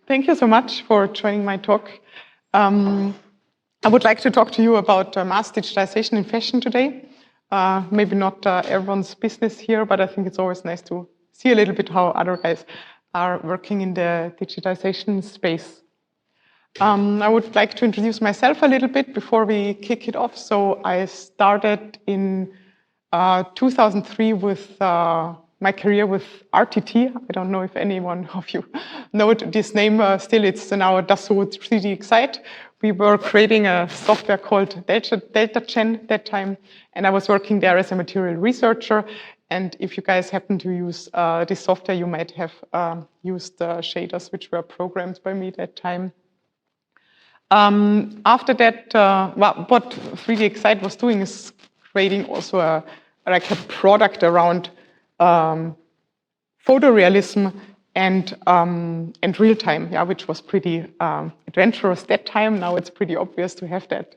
Thank you so much for joining my talk. I would like to talk to you about mass digitization in fashion today. Maybe not everyone's business here, but I think it's always nice to see a little bit how other guys are working in the digitization space. I would like to introduce myself a little bit before we kick it off. So I started in 2003 with my career with RTT. I don't know if anyone of you know this name still. It's now Dassault 3D Excite. We were creating a software called Delta Gen that time, and I was working there as a material researcher. And if you guys happen to use this software, you might have used shaders which were programmed by me that time. After that, what 3D Excite was doing is creating also a product around photorealism and real time, which was pretty adventurous that time. Now it's pretty obvious to have that.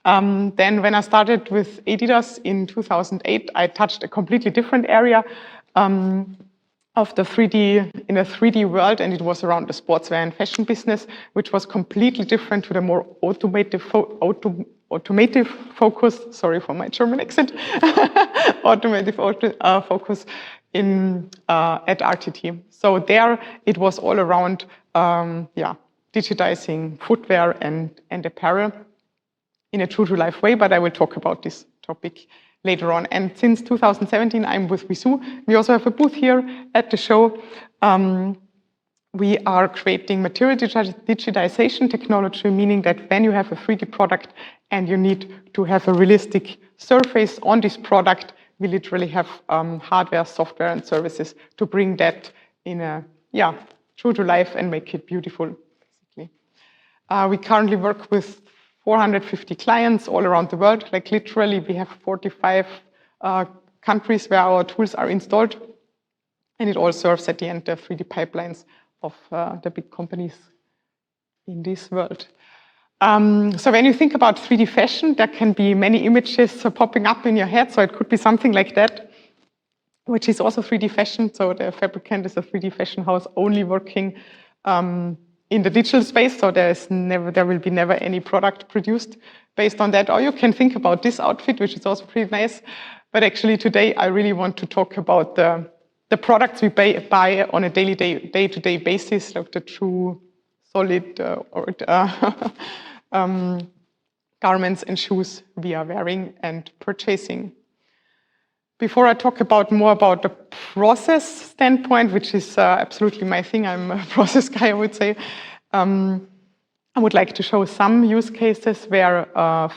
Then when I started with Adidas in 2008, I touched a completely different area of the 3D, in a 3D world, and it was around the sportswear and fashion business, which was completely different to the more automotive focus, sorry for my German accent, automotive focus at RTT. So there it was all around digitizing footwear and apparel in a true to life way, but I will talk about this topic later on. And since 2017, I'm with Vizoo. We also have a booth here at the show. We are creating material digitization technology, meaning that when you have a 3D product and you need to have a realistic surface on this product, we literally have hardware, software, and services to bring that in a true to life and make it beautiful, basically. We currently work with 450 clients all around the world. Like literally, we have 45 countries where our tools are installed, and it all serves at the end the 3D pipelines of the big companies in this world. So when you think about 3D fashion, there can be many images popping up in your head. So it could be something like that, which is also 3D fashion. So the fabricant is a 3D fashion house only working in the digital space, so there will be never any product produced based on that. Or you can think about this outfit, which is also pretty nice. But actually today, I really want to talk about the products we buy on a daily, day-to-day basis, like the true, solid garments and shoes we are wearing and purchasing. Before I talk more about the process standpoint, which is absolutely my thing, I'm a process guy, I would say, I would like to show some use cases where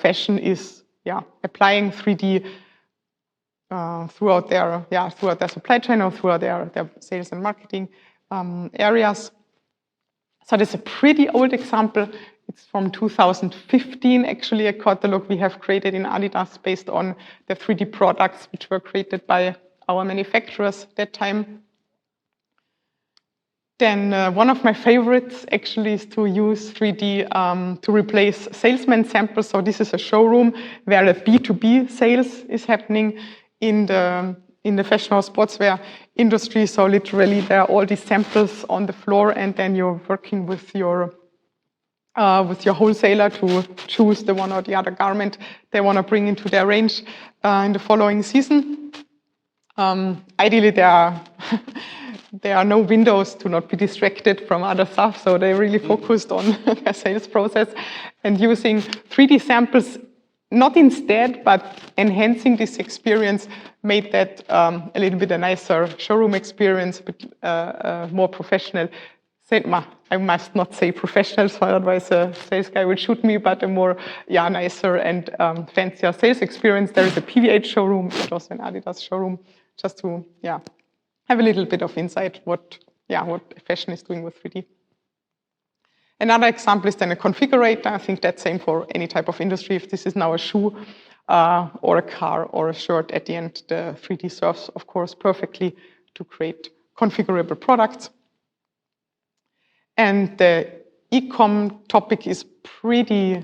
fashion is applying 3D throughout their supply chain or throughout their sales and marketing areas. So this is a pretty old example. It's from 2015, actually, a catalog we have created in Adidas based on the 3D products which were created by our manufacturers that time. Then one of my favorites actually is to use 3D to replace salesman samples. So this is a showroom where a B2B sales is happening in the fashion or sportswear industry. So literally there are all these samples on the floor, and then you're working with your wholesaler to choose the one or the other garment they want to bring into their range in the following season. Ideally, there are no windows to not be distracted from other stuff, so they're really focused on their sales process and using 3D samples, not instead, but enhancing this experience, made that a little bit a nicer showroom experience, but more professional. I must not say professional, so otherwise a sales guy will shoot me, but a more nicer and fancier sales experience. There is a PVH showroom, and also an Adidas showroom, just to have a little bit of insight what fashion is doing with 3D. Another example is then a configurator. I think that's same for any type of industry. If this is now a shoe or a car or a shirt, at the end, the 3D serves, of course, perfectly to create configurable products. And the e-com topic is pretty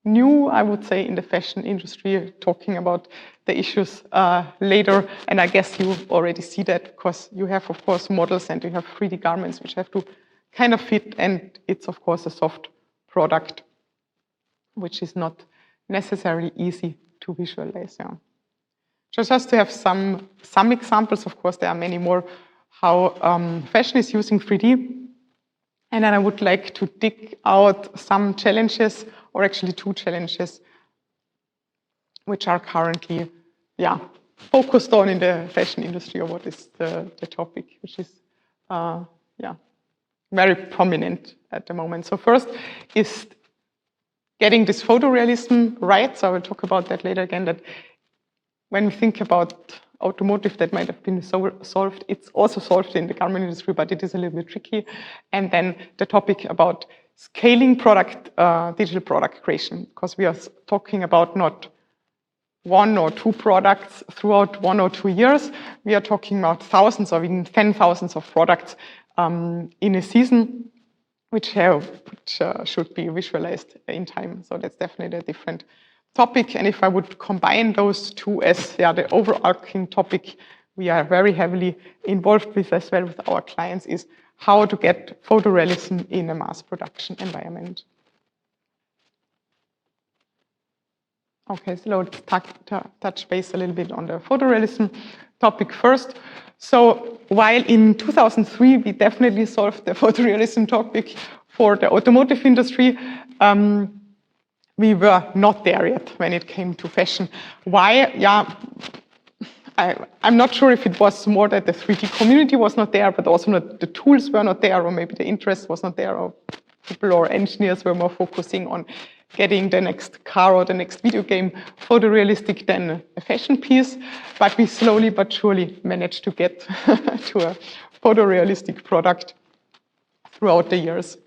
new, I would say, in the fashion industry, talking about the issues later. And I guess you already see that because you have, of course, models and you have 3D garments which have to kind of fit. And it's, of course, a soft product, which is not necessarily easy to visualize. Yeah. Just to have some examples, of course, there are many more, how fashion is using 3D. And then I would like to dig out some challenges, or actually 2 challenges, which are currently focused on in the fashion industry, or what is the topic, which is very prominent at the moment. So first is getting this photorealism right. So I will talk about that later again, that when we think about automotive, that might have been solved. It's also solved in the garment industry, but it is a little bit tricky. And then the topic about scaling digital product creation, because we are talking about not 1 or 2 products throughout 1 or 2 years. We are talking about thousands or even 10,000s of products in a season, which should be visualized in time. So that's definitely a different topic. And if I would combine those 2 as the overarching topic we are very heavily involved with as well with our clients, is how to get photorealism in a mass production environment. Okay, so let's touch base a little bit on the photorealism topic first. So while in 2003 we definitely solved the photorealism topic for the automotive industry, we were not there yet when it came to fashion. Why? Yeah, I'm not sure if it was more that the 3D community was not there, but also not the tools were not there, or maybe the interest was not there, or people or engineers were more focusing on getting the next car or the next video game photorealistic than a fashion piece. But we slowly but surely managed to get to a photorealistic product throughout the years.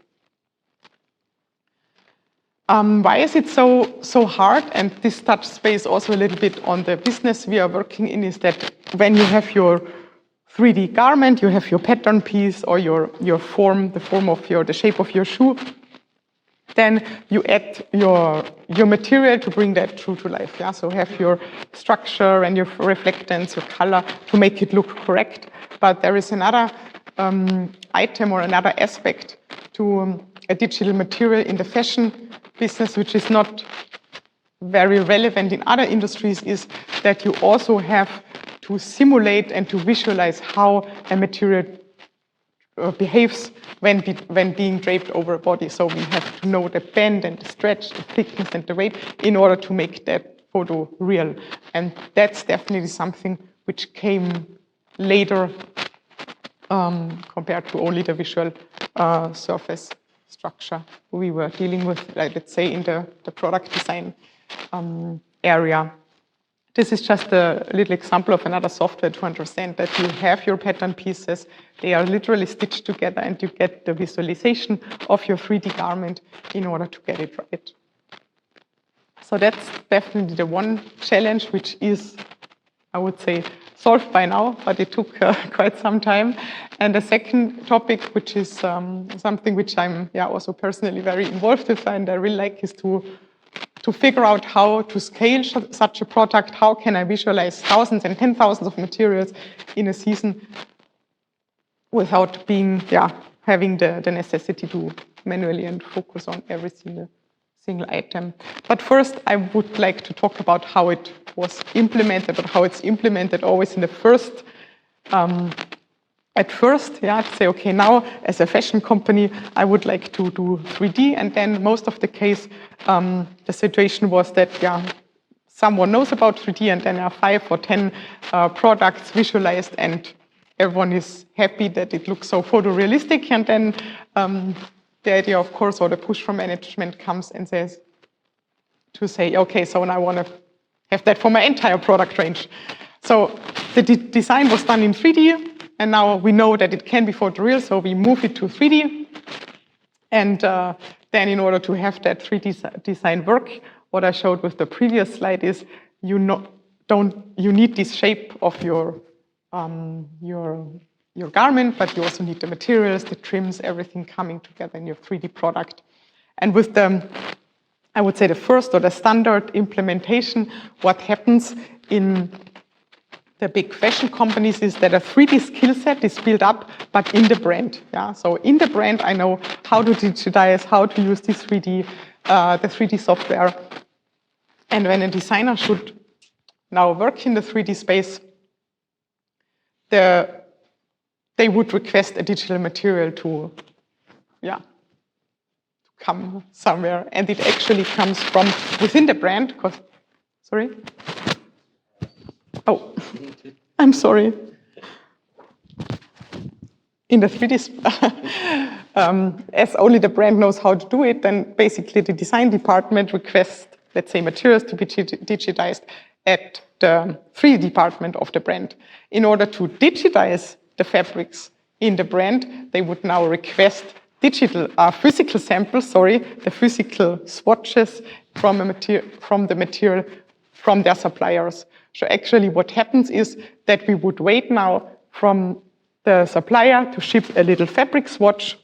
Why is it so hard? And this touches base also a little bit on the business we are working in, is that when you have your 3D garment, you have your pattern piece or your form, the shape of your shoe, then you add your material to bring that true to life. Yeah? So have your structure and your reflectance, your color, to make it look correct. But there is another item or another aspect to a digital material in the fashion business, which is not very relevant in other industries, is that you also have to simulate and to visualize how a material behaves when being draped over a body. So we have to know the bend and the stretch, the thickness and the weight in order to make that photo real. And that's definitely something which came later compared to only the visual surface structure we were dealing with, like, let's say, in the product design area. This is just a little example of another software to understand that you have your pattern pieces, they are literally stitched together, and you get the visualization of your 3D garment in order to get it right. So that's definitely the one challenge, which is, I would say, solved by now, but it took quite some time. And the second topic, which is something which I'm also personally very involved with and I really like, is to figure out how to scale such a product. How can I visualize thousands and 10,000s of materials in a season without being, having the necessity to manually and focus on every single item. But first, I would like to talk about how it was implemented, or how it's implemented always in the first. At first, to say, okay, now as a fashion company, I would like to do 3D, and then most of the case, the situation was that, someone knows about 3D, and then there are 5 or 10 products visualized, and everyone is happy that it looks so photorealistic, and then the idea, of course, or the push from management comes and says, okay, so now I want to have that for my entire product range. So the design was done in 3D, and now we know that it can be photoreal, so we move it to 3D. And then in order to have that 3D design work, what I showed with the previous slide is you need this shape of your garment, but you also need the materials, the trims, everything coming together in your 3D product. And with the I would say, the first or the standard implementation. What happens in the big fashion companies is that a 3D skill set is built up, but in the brand. Yeah? So in the brand, I know how to digitize, how to use this the 3D software. And when a designer should now work in the 3D space, they would request a digital material to come somewhere. And it actually comes from within the brand. Sorry? Oh, I'm sorry. In the 3D, as only the brand knows how to do it, then basically the design department requests, let's say, materials to be digitized at the 3D department of the brand. In order to digitize the fabrics in the brand, they would now request physical samples, the physical swatches from the material from their suppliers. So actually what happens is that we would wait now from the supplier to ship a little fabric swatch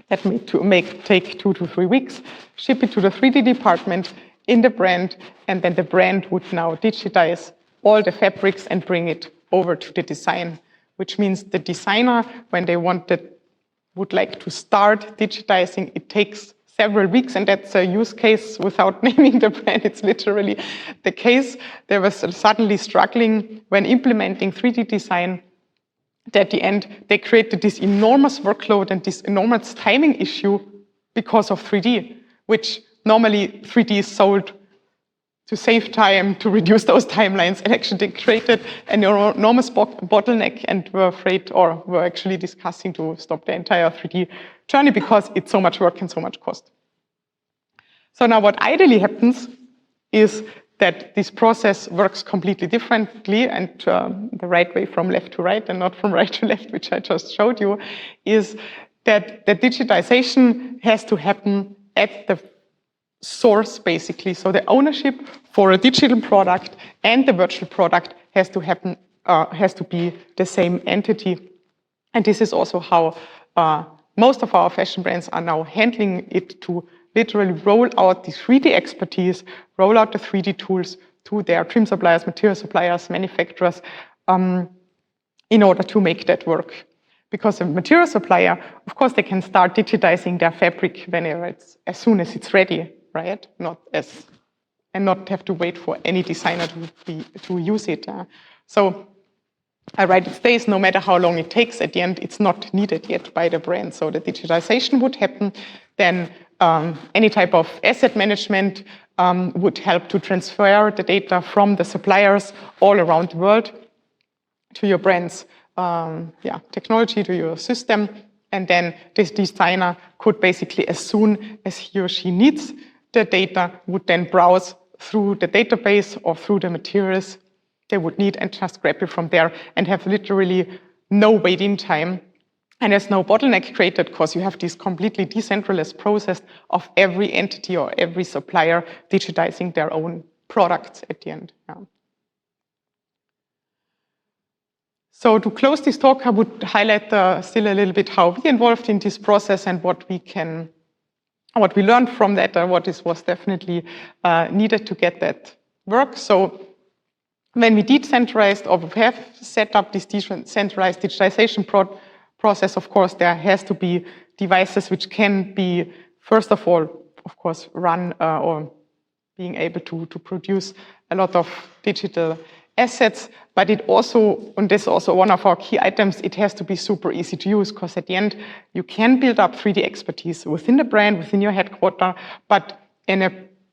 that may take 2 to 3 weeks, ship it to the 3D department in the brand, and then the brand would now digitize all the fabrics and bring it over to the design, which means the designer, when they would like to start digitizing, it takes several weeks, and that's a use case without naming the brand. It's literally the case. They were suddenly struggling when implementing 3D design. At the end, they created this enormous workload and this enormous timing issue because of 3D, which normally 3D is sold to save time, to reduce those timelines, and actually they created an enormous bottleneck and were actually discussing to stop the entire 3D journey because it's so much work and so much cost. So now what ideally happens is that this process works completely differently, and the right way from left to right and not from right to left, which I just showed you, is that the digitization has to happen at the source, basically. So the ownership for a digital product and the virtual product has to be the same entity. And this is also how most of our fashion brands are now handling it, to literally roll out the 3D expertise, roll out the 3D tools to their trim suppliers, material suppliers, manufacturers, in order to make that work. Because a material supplier, of course, they can start digitizing their fabric whenever as soon as it's ready, right? And not have to wait for any designer to use it. So it stays, no matter how long it takes, at the end, it's not needed yet by the brand. So the digitization would happen. Then any type of asset management would help to transfer the data from the suppliers all around the world to your brand's technology, to your system. And then this designer could basically, as soon as he or she needs the data, would then browse through the database or through the materials they would need and just grab it from there and have literally no waiting time. And there's no bottleneck created because you have this completely decentralized process of every entity or every supplier digitizing their own products at the end. Yeah. So to close this talk, I would highlight still a little bit how we involved in this process and what we learned from that, or what was definitely needed to get that work. So when we decentralized or have set up this decentralized digitization process, of course, there has to be devices which can be, first of all, of course, run or being able to produce a lot of digital assets, but it also, and this is also one of our key items, it has to be super easy to use, because at the end, you can build up 3D expertise within the brand, within your headquarter, but in a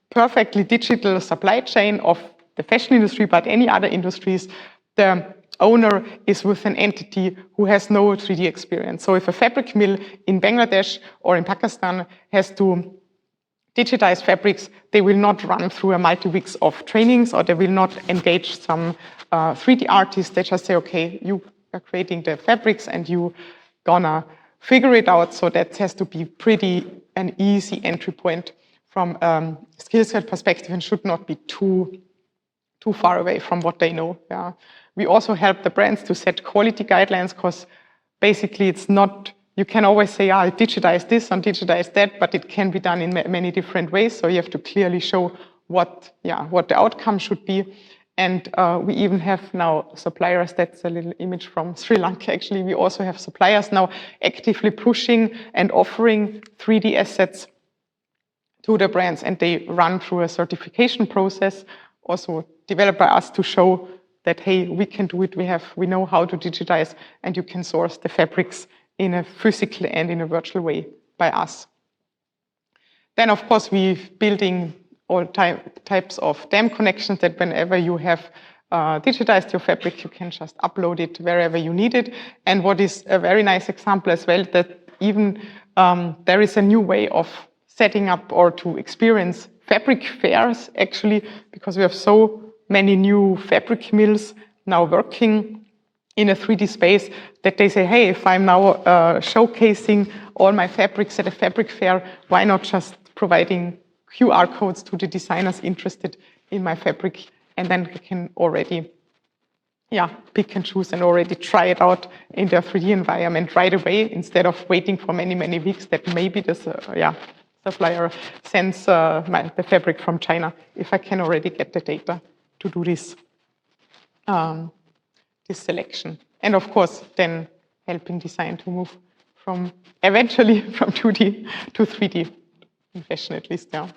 perfectly digital supply chain of the fashion industry, but any other industries, the owner is with an entity who has no 3D experience. So if a fabric mill in Bangladesh or in Pakistan has to digitize fabrics, they will not run through a multi-weeks of trainings, or they will not engage some 3D artists. They just say, okay, you are creating the fabrics and you gonna figure it out. So that has to be pretty an easy entry point from a skill set perspective and should not be too far away from what they know. Yeah. We also help the brands to set quality guidelines, because basically it's not you can always say, I digitize this and digitize that, but it can be done in many different ways. So you have to clearly show what the outcome should be. And we even have now suppliers, that's a little image from Sri Lanka actually, we also have suppliers now actively pushing and offering 3D assets to the brands, and they run through a certification process, also developed by us to show that, hey, we can do it, we know how to digitize, and you can source the fabrics in a physical and in a virtual way by us. Then, of course, we're building all types of DAM connections that whenever you have digitized your fabric, you can just upload it wherever you need it. And what is a very nice example as well, that even there is a new way of setting up or to experience fabric fairs, actually, because we have so many new fabric mills now working in a 3D space that they say, hey, if I'm now showcasing all my fabrics at a fabric fair, why not just providing QR codes to the designers interested in my fabric, and then they can already pick and choose and already try it out in their 3D environment right away, instead of waiting for many, many weeks that maybe this supplier sends the fabric from China, if I can already get the data to do this, this selection. And of course, then helping design to move from, eventually, from 2D to 3D, in fashion at least, yeah.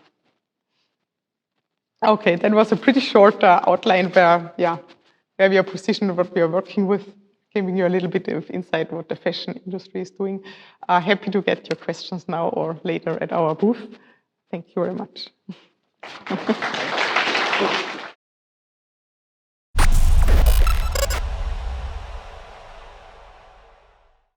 Okay, that was a pretty short outline where we are positioned, what we are working with, giving you a little bit of insight what the fashion industry is doing. Happy to get your questions now or later at our booth. Thank you very much.